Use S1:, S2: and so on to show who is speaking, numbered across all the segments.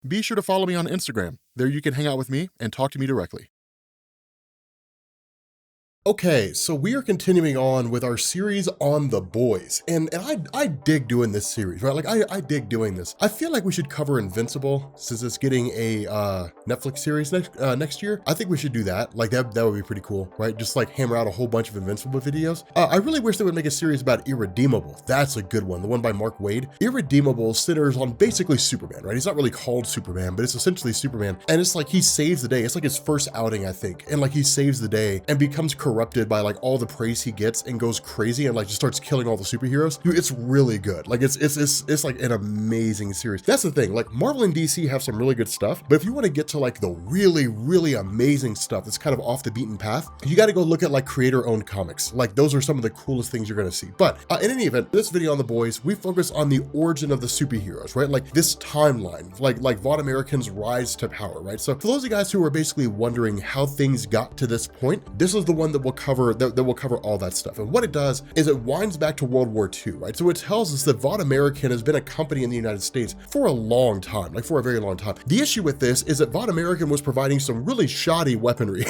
S1: Be sure to follow me on Instagram. There you can hang out with me and talk to me directly. Okay, so we are continuing on with our series on The Boys, and I dig doing this series, right? Like I dig doing this. I feel like we should cover Invincible since it's getting a Netflix series next year. I think we should do that. Like that would be pretty cool, right? Just like hammer out a whole bunch of Invincible videos. I really wish they would make a series about Irredeemable. That's a good one, the one by Mark Waid. Irredeemable centers on basically Superman, right? He's not really called Superman, but it's essentially Superman, and it's like he saves the day. It's like his first outing, I think, and like he saves the day and becomes corrupted by like all the praise he gets and goes crazy and like just starts killing all the superheroes. Dude, it's really good. Like it's like an amazing series. That's the thing. Like Marvel and DC have some really good stuff, but if you want to get to like the really amazing stuff that's kind of off the beaten path, you got to go look at like creator-owned comics. Like those are some of the coolest things you're going to see. But in any event, this video on The Boys, we focus on the origin of the superheroes, right? Like this timeline, like Vought American's rise to power, right? So for those of you guys who are basically wondering how things got to this point, this is the one that will cover all that stuff. And what it does is it winds back to World War II, right? So it tells us that Vought American has been a company in the United States for a long time, like for a very long time. The issue with this is that Vought American was providing some really shoddy weaponry.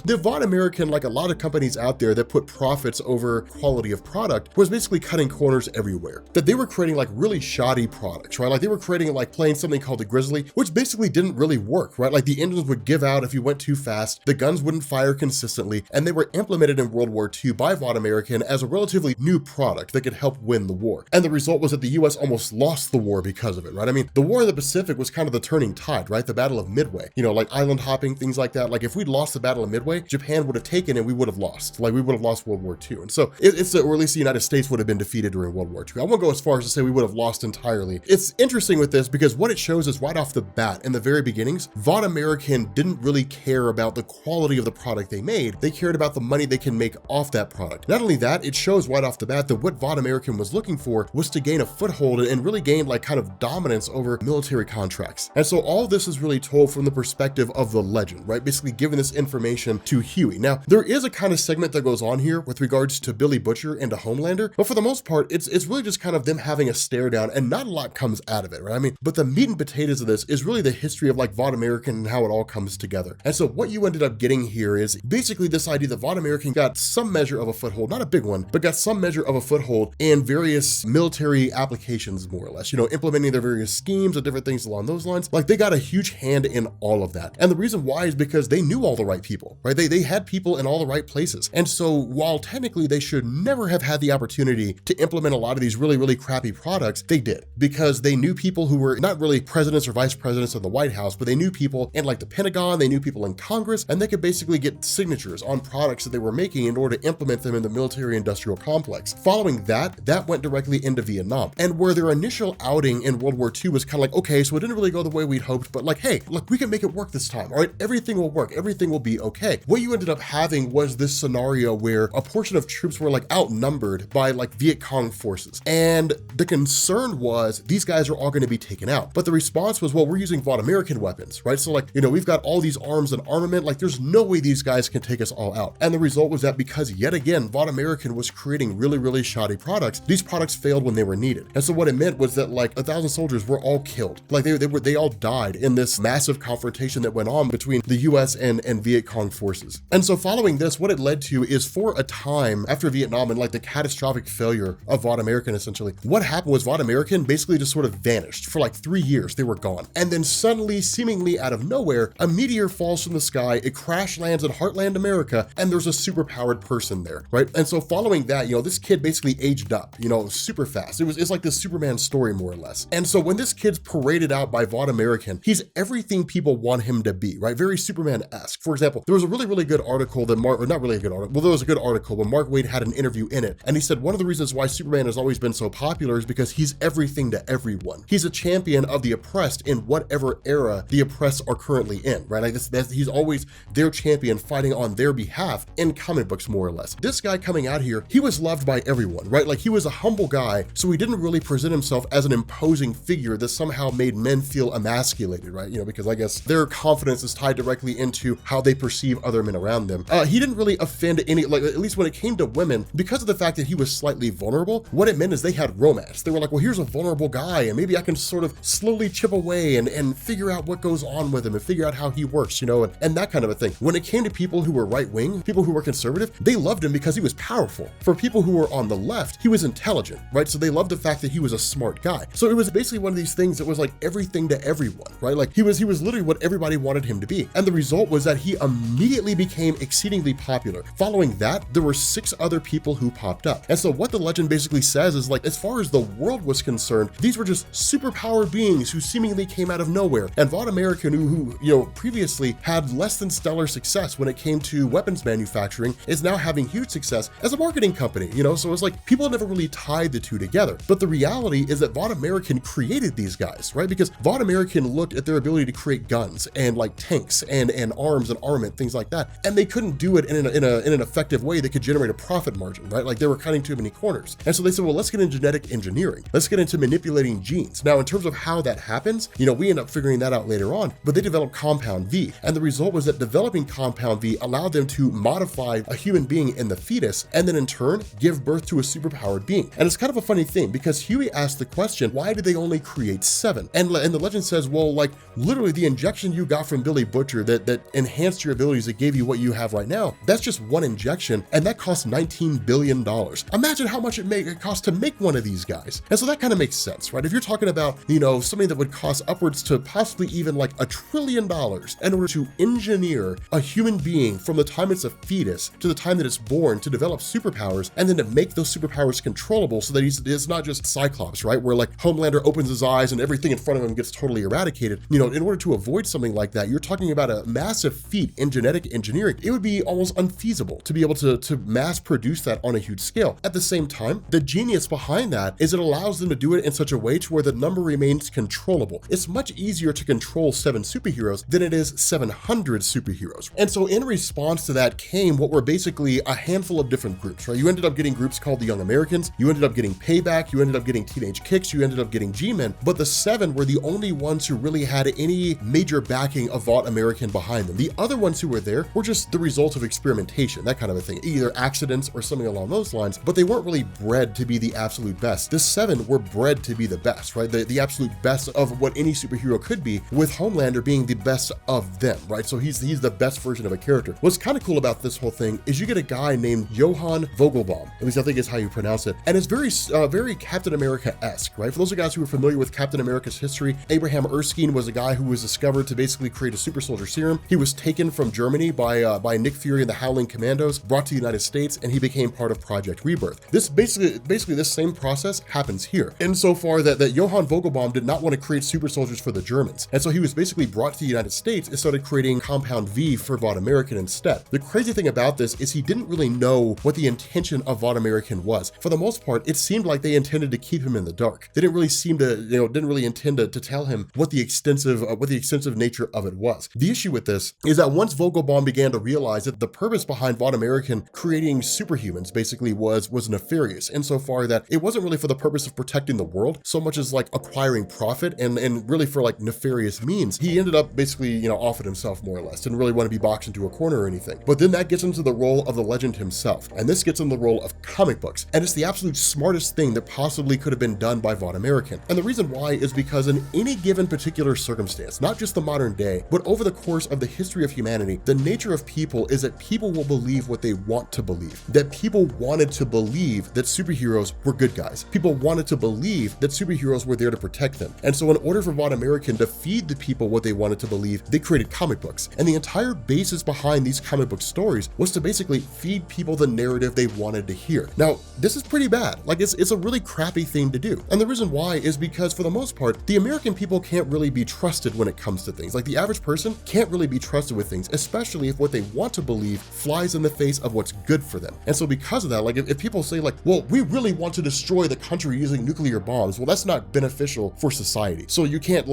S1: The Vought American, like a lot of companies out there that put profits over quality of product, was basically cutting corners everywhere. That they were creating like really shoddy products, right? Like they were creating like playing something called the Grizzly, which basically didn't really work, right? Like the engines would give out if you went too fast, the guns wouldn't fire consistently, and they were implemented in World War II by Vought American as a relatively new product that could help win the war. And the result was that the US almost lost the war because of it, right? I mean, the war in the Pacific was kind of the turning tide, right? The Battle of Midway, you know, like island hopping, things like that. Like if we'd lost the Battle of Midway, Japan would have taken and we would have lost. Like we would have lost World War II. And so or at least the United States would have been defeated during World War II. I won't go as far as to say we would have lost entirely. It's interesting with this because what it shows is right off the bat, in the very beginnings, Vought American didn't really care about the quality of the product they made. They cared about the money they can make off that product. Not only that, it shows right off the bat that what Vought American was looking for was to gain a foothold and really gain like kind of dominance over military contracts. And so all this is really told from the perspective of the legend, right? Basically giving this information to Huey. Now, there is a kind of segment that goes on here with regards to Billy Butcher and to Homelander, but for the most part, it's really just kind of them having a stare down and not a lot comes out of it, right? I mean, but the meat and potatoes of this is really the history of like Vought American and how it all comes together. And so what you ended up getting here is basically this idea that Vought American got some measure of a foothold, not a big one, but got some measure of a foothold in various military applications, more or less, you know, implementing their various schemes and different things along those lines. Like they got a huge hand in all of that. And the reason why is because they knew all the right people, right? They had people in all the right places. And so while technically they should never have had the opportunity to implement a lot of these really crappy products, they did, because they knew people who were not really presidents or vice presidents of the White House, but they knew people in like the Pentagon, they knew people in Congress, and they could basically get signatures on products that they were making in order to implement them in the military industrial complex. Following that went directly into Vietnam. And where their initial outing in World War II was kind of like, okay, so it didn't really go the way we'd hoped, but like, hey, look, we can make it work this time, all right? Everything will work, everything will be okay. What you ended up having was this scenario where a portion of troops were like outnumbered by like Viet Cong forces. And the concern was these guys are all going to be taken out. But the response was, well, we're using Vought American weapons, right? So like, you know, we've got all these arms and armament, like there's no way these guys can take us all out. And the result was that because yet again, Vought American was creating really shoddy products, these products failed when they were needed. And so what it meant was that like 1,000 soldiers were all killed. Like they all died in this massive confrontation that went on between the US and Viet Cong forces. And so following this, what it led to is for a time after Vietnam and like the catastrophic failure of Vought American, essentially, what happened was Vought American basically just sort of vanished for like 3 years. They were gone. And then suddenly, seemingly out of nowhere, a meteor falls from the sky, it crash lands in Heartland America, and there's a superpowered person there, right? And so following that, you know, this kid basically aged up, you know, super fast. It's like this Superman story, more or less. And so when this kid's paraded out by Vought American, he's everything people want him to be, right? Very Superman-esque. For example, there was a really good article that not really a good article, well, there was a good article, but Mark Waid had an interview in it, and he said one of the reasons why Superman has always been so popular is because he's everything to everyone. He's a champion of the oppressed in whatever era the oppressed are currently in, right? Like he's always their champion fighting on their behalf in comic books, more or less. This guy coming out here, he was loved by everyone, right? Like, he was a humble guy, so he didn't really present himself as an imposing figure that somehow made men feel emasculated, right? You know, because I guess their confidence is tied directly into how they perceive other men around them. He didn't really offend any, like, at least when it came to women, because of the fact that he was slightly vulnerable. What it meant is they had romance. They were like, well, here's a vulnerable guy, and maybe I can sort of slowly chip away and figure out what goes on with him and figure out how he works, you know, and that kind of a thing. When it came to people who were right-wing, people who were conservative, they loved him because he was powerful. For people who were on the left, he was intelligent, right? So they loved the fact that he was a smart guy. So it was basically one of these things that was like everything to everyone, right? Like he was literally what everybody wanted him to be. And the result was that he immediately became exceedingly popular. Following that, there were 6 other people who popped up. And so what the legend basically says is, like, as far as the world was concerned, these were just superpowered beings who seemingly came out of nowhere. And Vought American, who you know, previously had less than stellar success when it came to weapons manufacturing, is now having huge success as a marketing company, you know? So it's like people never really tied the two together. But the reality is that Vought American created these guys, right? Because Vought American looked at their ability to create guns and like tanks and arms and armament, things like that, and they couldn't do it in an effective way that could generate a profit margin, right? Like they were cutting too many corners. And so they said, well, let's get into genetic engineering. Let's get into manipulating genes. Now, in terms of how that happens, you know, we end up figuring that out later on, but they developed Compound V. And the result was that developing Compound V allowed them to modify a human being in the fetus and then in turn give birth to a superpowered being. And it's kind of a funny thing because Huey asked the question, why did they only create 7? And the legend says, well, like literally the injection you got from Billy Butcher that enhanced your abilities, that gave you what you have right now, that's just one injection, and that costs $19 billion. Imagine how much it costs to make one of these guys. And so that kind of makes sense, right? If you're talking about, you know, something that would cost upwards to possibly even like $1 trillion in order to engineer a human being from the time it's a fetus to the time that it's born to develop superpowers, and then to make those superpowers controllable so that it's not just Cyclops, right? Where like Homelander opens his eyes and everything in front of him gets totally eradicated. You know, in order to avoid something like that, you're talking about a massive feat in genetic engineering. It would be almost unfeasible to be able to mass produce that on a huge scale. At the same time, the genius behind that is it allows them to do it in such a way to where the number remains controllable. It's much easier to control 7 superheroes than it is 700 superheroes. And so in response to that came what were basically a handful of different groups, right? You ended up getting groups called the Young Americans, you ended up getting Payback, you ended up getting Teenage Kicks, you ended up getting G-Men, but the 7 were the only ones who really had any major backing of Vought American behind them. The other ones who were there were just the result of experimentation, that kind of a thing, either accidents or something along those lines, but they weren't really bred to be the absolute best. The 7 were bred to be the best, right? The absolute best of what any superhero could be, with Homelander being the best of them, right? So he's the best version of a character. What's kind of cool about this whole thing is you get a guy named Johann Vogelbaum, at least I think is how you pronounce it, and it's very Captain America-esque, right? For those of you guys who are familiar with Captain America's history, Abraham Erskine was a guy who was discovered to basically create a super soldier serum. He was taken from Germany by Nick Fury and the Howling Commandos, brought to the United States, and he became part of Project Rebirth. This basically this same process happens here, insofar that Johann Vogelbaum did not want to create super soldiers for the Germans, and so he was basically brought to the United States and started creating Compound V for Vought American instead. The crazy thing about this is he didn't really know what the intention of Vought American was. For the most part, it seemed like they intended to keep him in the dark. They didn't really seem to, didn't really intend to tell him what the extensive nature of it was. The issue with this is that once Vogelbaum began to realize that the purpose behind Vought American creating superhumans basically was nefarious, insofar that it wasn't really for the purpose of protecting the world so much as like acquiring profit and really for like nefarious means, he ended up basically, off it himself more or less. Didn't really want to be boxed into a corner or anything. But then that gets into the role of the legend himself, and this gets in the role of comic books, and it's the absolute smartest thing that possibly could have been done by Vought American. And the reason why is because in any given particular circumstance, not just the modern day, but over the course of the history of humanity, the nature of people is that people will believe what they want to believe. That people wanted to believe that superheroes were good guys. People wanted to believe that superheroes were there to protect them. And so in order for Vought American to feed the people what they wanted to believe, they created comic books. And the entire basis behind these comic book stories was to basically feed people the narrative they wanted to hear. Now, this is pretty bad. Like it's a really crappy thing to do. And the reason why is because for the most part, the American people can't really be trusted when it comes to things. Like the average person can't really be trusted with things, especially if what they want to believe flies in the face of what's good for them. And so because of that, like if people say like, well, we really want to destroy the country using nuclear bombs, well, that's not beneficial for society. So you can't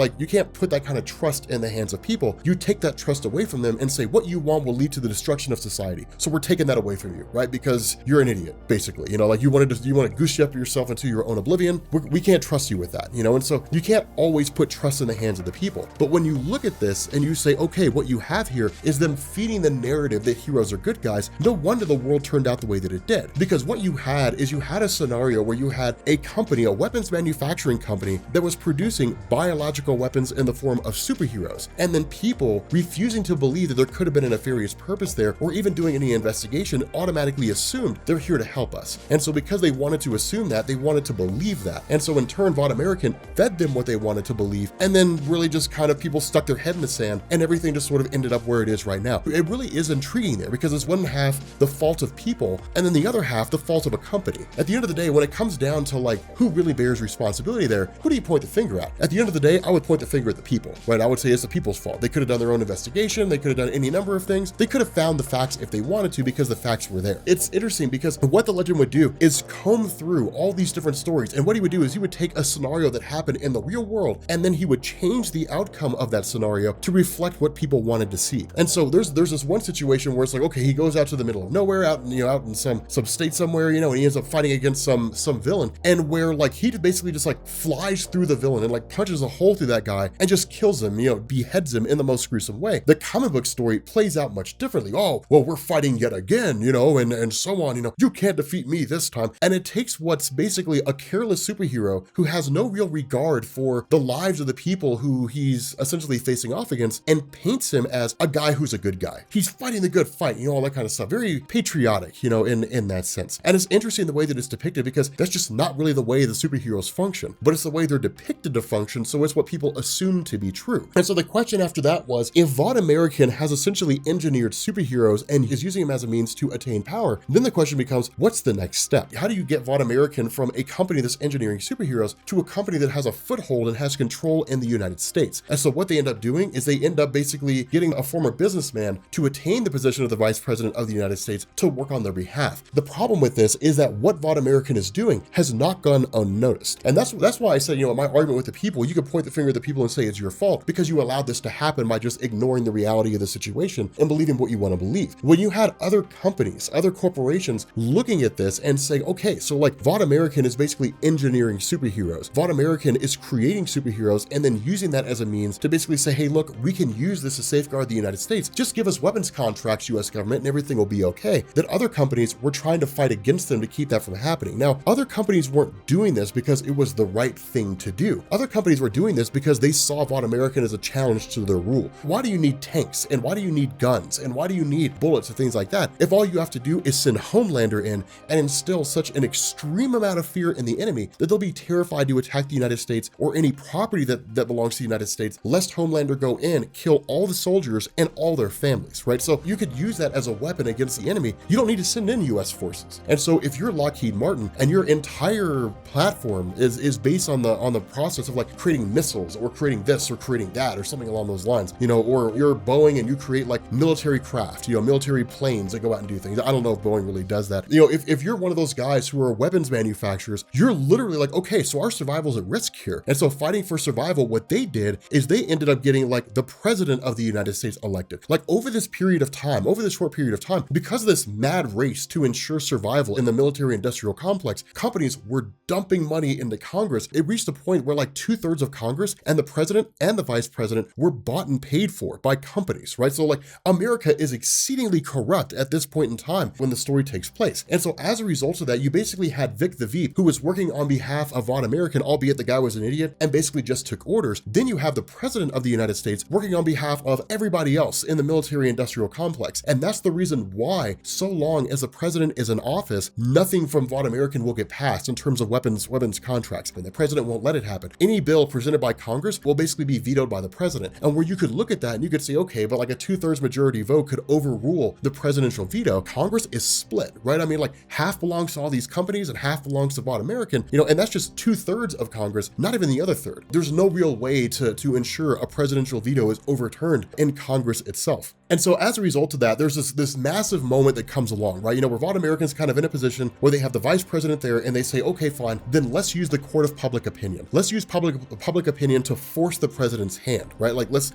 S1: put that kind of trust in the hands of people. You take that trust away from them and say, what you want will lead to the destruction of society. So we're taking that away from you, right? Because you're an idiot, basically. Like you want to goose step yourself into your own oblivion. We can't trust you with that, and so you can't always put trust in the hands of the people. But when you look at this and you say, okay, what you have here is them feeding the narrative that heroes are good guys, no wonder the world turned out the way that it did. Because what you had is you had a scenario where you had a company, a weapons manufacturing company, that was producing biological weapons in the form of superheroes, and then people refusing to believe that there could have been a nefarious purpose there, or even doing any investigation, automatically assumed they're here to help us. And so because they wanted to assume that, they wanted to believe that. And so in turn, Vought American fed them what they wanted to believe, and then really just kind of people stuck their head in the sand, and everything just sort of ended up where it is right now. It really is intriguing there, because it's one half the fault of people, and then the other half the fault of a company. At the end of the day, when it comes down to like who really bears responsibility there, who do you point the finger at? At the end of the day, I would point the finger at the people, right? I would say it's the people's fault. They could have done their own investigation. They could have done any number of things. They could have found the facts if they wanted to, because the facts were there. It's interesting because what the legend would do is comb through all these different stories. And what he would do is he would take a scenario that happened in the real world, and then he would change the outcome of that scenario to reflect what people wanted to see. And so there's this one situation where it's like, okay, he goes out to the middle of nowhere, out in some state somewhere, and he ends up fighting against some villain, and where like he basically just like flies through the villain and like punches a hole through that guy and just kills him, beheads him in the most gruesome way. The comic book story plays out much differently. Oh, well, we're fighting yet again, and so on, you can't defeat me this time. And it takes what's basically a careless superhero who has no real regard for the lives of the people who he's essentially facing off against, and paints him as a guy who's a good guy. He's fighting the good fight, all that kind of stuff. Very patriotic, in that sense. And it's interesting the way that it's depicted, because that's just not really the way the superheroes function, but it's the way they're depicted to function, so it's what people assume to be true. And so the question after that was, if Vought American has essentially engineered superheroes and is using them as a means to attain power, then the question becomes, what's the next step? How do you get Vought American from a company that's engineering superheroes to a company that has a foothold and has control in the United States? And so what they end up doing is they end up basically getting a former businessman to attain the position of the vice president of the United States to work on their behalf. The problem with this is that what Vought American is doing has not gone unnoticed. And that's why I said, my argument with the people, you could point the finger at the people and say it's your fault because you allowed this to happen by just ignoring the reality of the situation and believing what you want to believe. When you had other companies, other corporations looking at this and saying, okay, so like Vought American is basically engineering superheroes. Vought American is creating superheroes and then using that as a means to basically say, hey, look, we can use this to safeguard the United States. Just give us weapons contracts, US government, and everything will be okay. That other companies were trying to fight against them to keep that from happening. Now, other companies weren't doing this because it was the right thing to do. Other companies were doing this because they saw Vought American as a challenge to their rule. Why do you need tanks? And why do you need guns? And why do you need bullets and things like that if all you have to do is send Homelander in and instill such an extreme amount of fear in the enemy that they'll be terrified to attack the United States or any property that belongs to the United States, lest Homelander go in, kill all the soldiers and all their families, right? So you could use that as a weapon against the enemy. You don't need to send in US forces. And so if you're Lockheed Martin and your entire platform is based on the process of like creating missiles or creating this or creating that or something along those lines, or you're Boeing and you create like military craft, military planes that go out and do things. I don't know if Boeing really does that. If you're one of those guys who are weapons manufacturers, you're literally like, okay, so our survival's at risk here. And so fighting for survival, what they did is they ended up getting like the president of the United States elected. Like over this period of time, over this short period of time, because of this mad race to ensure survival in the military industrial complex, companies were dumping money into Congress. It reached a point where like 2/3 of Congress and the president and the vice president were bought and paid for by companies, right? So like America is exceedingly corrupt at this point in time when the story takes place. And so as a result of that, you basically had Vic the Veep, who was working on behalf of Vought American, albeit the guy was an idiot and basically just took orders. Then you have the president of the United States working on behalf of everybody else in the military industrial complex. And that's the reason why, so long as the president is in office, nothing from Vought American will get passed in terms of weapons contracts. And the president won't let it happen. Any bill presented by Congress will basically be vetoed by the president. And where you could look at that and you could say, okay, but like a 2/3 majority vote could overrule the presidential veto. Congress is split, right? I mean, like half belongs to all these companies and half belongs to Vought American, and that's just 2/3 of Congress, not even the other third. There's no real way to ensure a presidential veto is overturned in Congress itself. And so as a result of that, there's this massive moment that comes along, right? Where Vaught Americans kind of in a position where they have the vice president there and they say, okay, fine, then let's use the court of public opinion. Let's use public opinion to force the president's hand, right? Like let's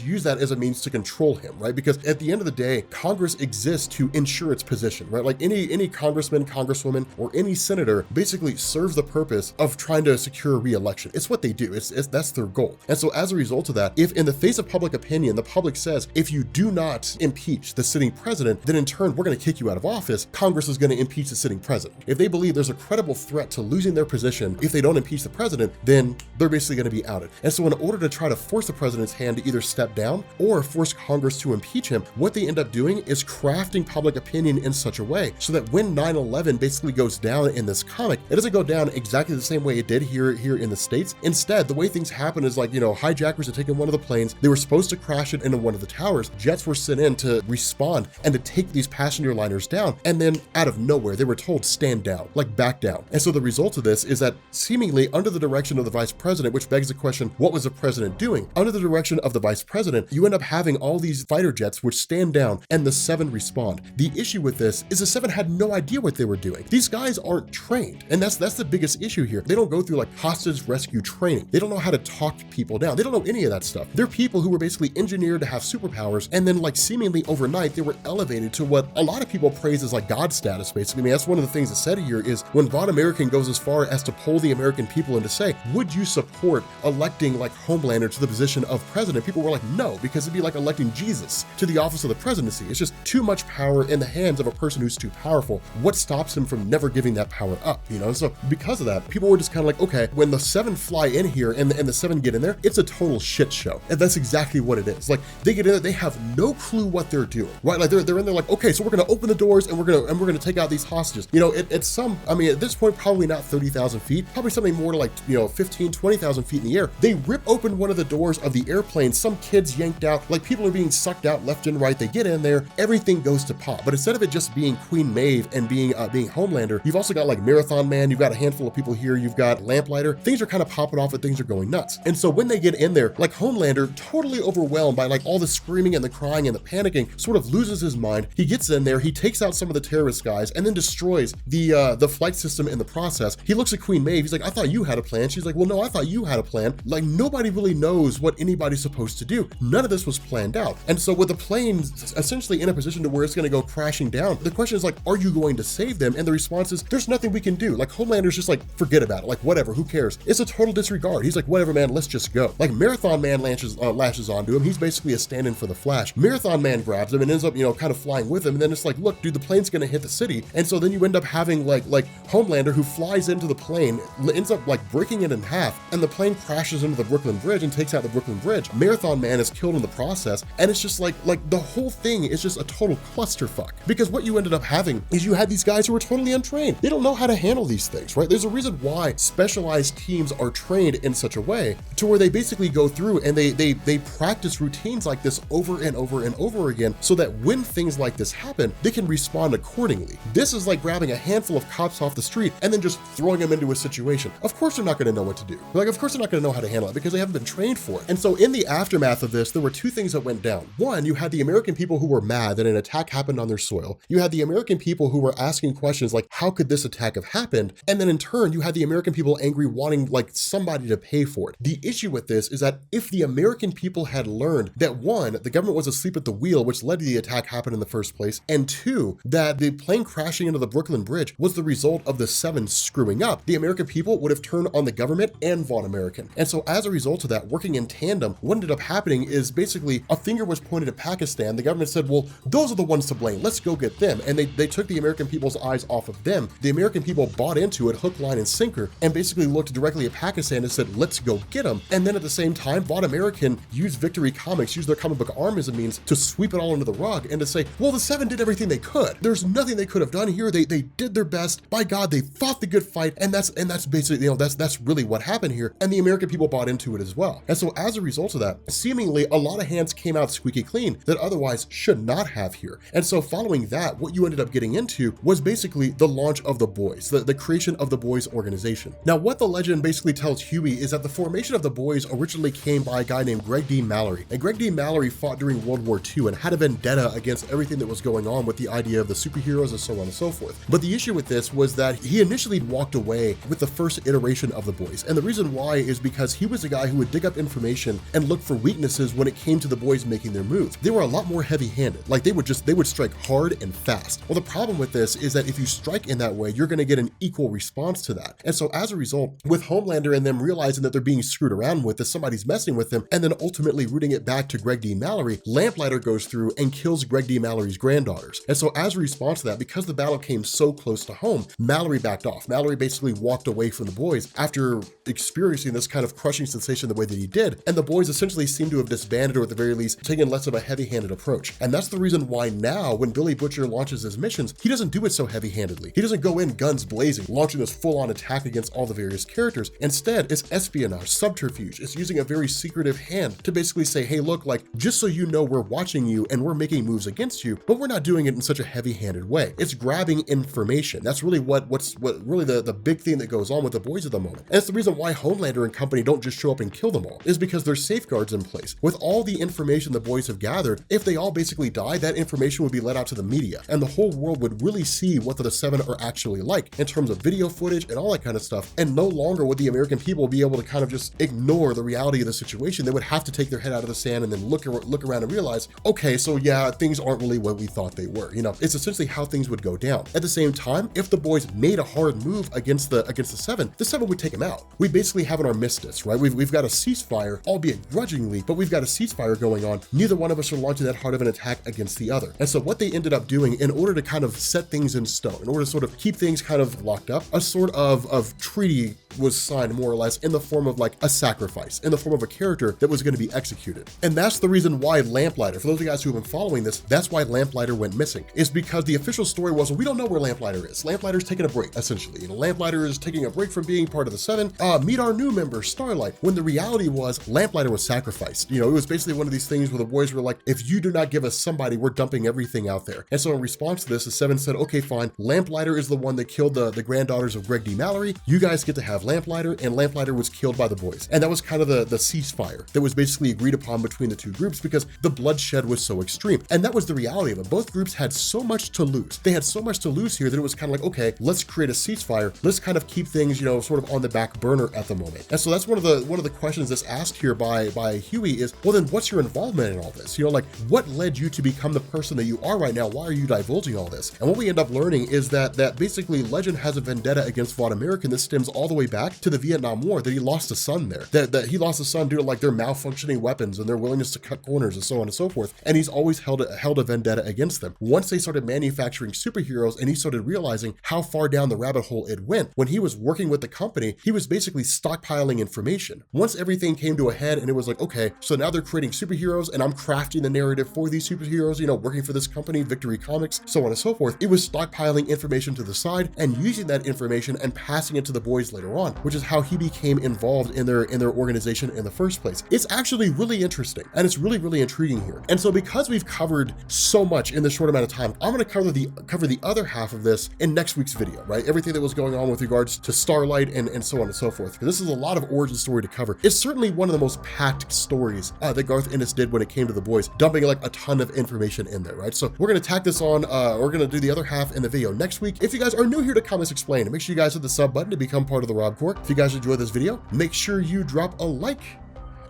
S1: use that as a means to control him, right? Because at the end of the day, Congress exists to ensure its position, right? Like any congressman, congresswoman, or any senator basically serves the purpose of trying to secure a re-election. It's what they do. That's their goal. And so as a result of that, if in the face of public opinion, the public says, if you do not impeach the sitting president, then in turn, we're going to kick you out of office, Congress is going to impeach the sitting president. If they believe there's a credible threat to losing their position, if they don't impeach the president, then they're basically going to be outed. And so in order to try to force the president's hand to either step down or force Congress to impeach him, what they end up doing is crafting public opinion in such a way so that when 9/11 basically goes down in this comic, it doesn't go down exactly the same way it did here in the States. Instead, the way things happen is like, hijackers had taken one of the planes, they were supposed to crash it into one of the towers, jets were sent in to respond and to take these passenger liners down, and then out of nowhere, they were told, stand down, like back down. And so the result of this is that seemingly under the direction of the vice president, which begs the question, what was the president doing? Under the direction of the vice president, you end up having all these fighter jets which stand down and the 7 respond. The issue with this is the 7 had no idea what they were doing. These guys aren't trained. And that's the biggest issue here. They don't go through like hostage rescue training. They don't know how to talk people down. They don't know any of that stuff. They're people who were basically engineered to have superpowers, and then like seemingly overnight, they were elevated to what a lot of people praise as like God status, basically. I mean, that's one of the things that's said here is when Vaught American goes as far as to poll the American people and to say, would you support electing like Homelander to the position of president? People were like, no, because it'd be like electing Jesus to the office of the presidency. It's just too much power in the hands of a person who's too powerful. What stops him from never giving that power up, And so because of that, people were just kind of like, okay, when the 7 fly in here and the 7 get in there, it's a total shit show. And that's exactly what it is. Like they get in there, they have no clue what they're doing, right? Like they're in there like, okay, so we're going to open the doors and we're going to take out these hostages. At this point, probably not 30,000 feet, probably something more to like, 15, 20,000 feet in the air. They rip open one of the doors of the airplane. Some kids yanked out, like people are being sucked out left and right. They get in there, everything goes to pop. But instead of it just being Queen Maeve and being Homelander, you've also got like Marathon Man. You've got a handful of people here. You've got Lamplighter. Things are kind of popping off and things are going nuts. And so when they get in there, like Homelander, totally overwhelmed by like all the screaming and the crying and the panicking, sort of loses his mind. He gets in there, he takes out some of the terrorist guys and then destroys the flight system in the process. He looks at Queen Maeve. He's like, I thought you had a plan. She's like, well, no, I thought you had a plan. Like nobody really knows what anybody's supposed to do. None of this was planned out. And so with the plane essentially in a position to where it's going to go crashing down, the question is like, are you going to save them? And the response is, there's nothing we can do. Like Homelander's just like, forget about it. Like whatever, who cares? It's a total disregard. He's like, whatever, man, let's just go. Like Marathon Man lashes onto him. He's basically a stand-in for the Flash. Marathon Man grabs him and ends up, kind of flying with him. And then it's like, look, dude, the plane's going to hit the city. And so then you end up having like Homelander who flies into the plane, ends up like breaking it in half, and the plane crashes into the Brooklyn Bridge and takes out the Brooklyn Bridge. Marathon Man is killed in the process. And it's just like the whole thing is just a total clusterfuck, because what you ended up having is you had these guys who were totally untrained. They don't know how to handle these things, right? There's a reason why specialized teams are trained in such a way to where they basically go through and they practice routines like this over and over and over again so that when things like this happen, they can respond accordingly. This is like grabbing a handful of cops off the street and then just throwing them into a situation. Of course they're not going to know what to do. Like, of course they're not going to know how to handle it because they haven't been trained for it. And so in the aftermath of this, there were two things that went down. One, you had the American people who were mad that an attack happened on their soil. You had the American people who were asking questions like, how could this attack have happened? And then in turn, you had the American people angry, wanting like somebody to pay for it. The issue with this is that if the American people had learned that one, the government was asleep at the wheel, which led to the attack happening in the first place, and two, that the plane crashing into the Brooklyn Bridge was the result of the 7 screwing up, the American people would have turned on the government and Vaught American. And so as a result of that, working in tandem, what ended up happening is basically a finger was pointed at Pakistan. The government said, well, those are the ones to blame. Let's go get them. And they took the American people's eyes off of them. The American people bought into it, hook, line, and sinker, and basically looked directly at Pakistan and said, let's go get them. And then at the same time, Vaught American used Victory Comics, used their comic book arm as a means to sweep it all under the rug and to say, well, the 7 did everything they could. There's nothing they could have done here. They did their best. By God, they fought the good fight. And that's basically, that's really what happened here. And the American people bought into it as well. And so as a result of that, seemingly a lot of hands came out squeaky clean that otherwise should not have here. And so following that, what you ended up getting into was basically the launch of the Boys, the creation of the Boys organization. Now, what the legend basically tells Huey is that the formation of the Boys originally came by a guy named Greg D. Mallory. And Greg D. Mallory fought during World War II and had a vendetta against everything that was going on with the idea of the superheroes and so on and so forth. But the issue with this was that he initially walked away with the first iteration of The Boys. And the reason why is because he was a guy who would dig up information and look for weaknesses when it came to the boys making their moves. They were a lot more heavy-handed. Like they would strike hard and fast. Well, the problem with this is that if you strike in that way, you're going to get an equal response to that. And so as a result, with Homelander and them realizing that they're being screwed around with, that somebody's messing with them, and then ultimately rooting it back to Greg D. Mallory, Lamplighter goes through and kills Greg D. Mallory's granddaughters. And so as a response to that, because the battle came so close to home, Mallory backed off. Mallory basically walked away from the boys after experiencing this kind of crushing sensation the way that he did. And the boys essentially seem to have disbanded, or at the very least, taken less of a heavy-handed approach. And that's the reason why now, when Billy Butcher launches his missions, he doesn't do it so heavy-handedly. He doesn't go in guns blazing, launching this full-on attack against all the various characters. Instead, it's espionage, subterfuge. It's using a very secretive hand to basically say, hey, look, like, just so you know, we're watching you and we're making moves against you, but we're not doing it in such a heavy-handed way. It's grabbing information. That's really what's really the big thing that goes on with the boys at the moment. And it's the reason why Homelander and company don't just show up and kill them all, is because there's safeguards in place. With all the information the boys have gathered, if they all basically die, that information would be let out to the media, and the whole world would really see what the Seven are actually like in terms of video footage and all that kind of stuff. And no longer would the American people be able to kind of just ignore the reality of the situation. They would have to take their head out of the sand and then look around and realize, okay, so yeah, things aren't really what we thought they were. You know, it's essentially how things would go down. At the same time, if the boys made a hard move against the Seven would take him out. We basically have an armistice, right? We've got a ceasefire, albeit grudgingly, but we've got a ceasefire going on. Neither one of us are launching that hard of an attack against the other. And so what they ended up doing, in order to kind of set things in stone, in order to sort of keep things kind of locked up, a sort of treaty was signed, more or less, in the form of like a sacrifice, in the form of a character that was going to be executed. And that's the reason why Lamplighter, for those of you guys who have been following this, that's why Lamplighter went missing, is because the official story was, well, we don't know where Lamplighter is. Lamplighter's taking a break, essentially. You know, Lamplighter is taking a break from being part of the Seven. Meet our new member, Starlight. When the reality was, Lamplighter was sacrificed. You know, it was basically one of these things where the boys were like, if you do not give us somebody, we're dumping everything out there. And so in response to this, the Seven said, okay, fine. Lamplighter is the one that killed the granddaughters of Greg D. Mallory. You guys get to have Lamplighter, and Lamplighter was killed by the boys. And that was kind of the ceasefire that was basically agreed upon between the two groups, because the bloodshed was so extreme. And that was the reality of it. Both groups had so much to lose. They had so much to lose here that it was kind of like, okay, let's create a ceasefire. Let's kind of keep things, you know, sort of on the back burner at the moment. And so that's one of the questions that's asked here by Huey is, well, then what's your involvement in all this? You know, like, what led you to become the person that you are right now? Why are you divulging all this? And what we end up learning is that basically Legend has a vendetta against Vought American that stems all the way back to the Vietnam War, that he lost a son there, that he lost a son due to like their malfunctioning weapons and their willingness to cut corners and so on and so forth. And he's always held a vendetta against them. Once they started manufacturing superheroes and he started realizing how far down the rabbit hole it went, when he was working with the company, he was basically stockpiling information. Once everything came to a head and it was like, okay, so now they're creating superheroes and I'm crafting the narrative for these superheroes, you know, working for this company, Victory Comics, so on and so forth. It was stockpiling information to the side and using that information and passing it to the boys later on, which is how he became involved in their organization in the first place. It's actually really interesting and it's really, really intriguing here. And so because we've covered so much in this short amount of time, I'm going to cover the other half of this in next week's video, right? Everything that was going on with regards to Starlight and so on and so forth. This is a lot of origin story to cover. It's certainly one of the most packed stories that Garth Ennis did when it came to the boys, dumping like a ton of information in there, right? So we're going to tack this on. We're going to do the other half in the video next week. If you guys are new here to Comics Explained, make sure you guys hit the sub button to become part of the Rob Corps. If you guys enjoyed this video, make sure you drop a like,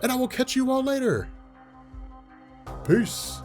S1: and I will catch you all later. Peace.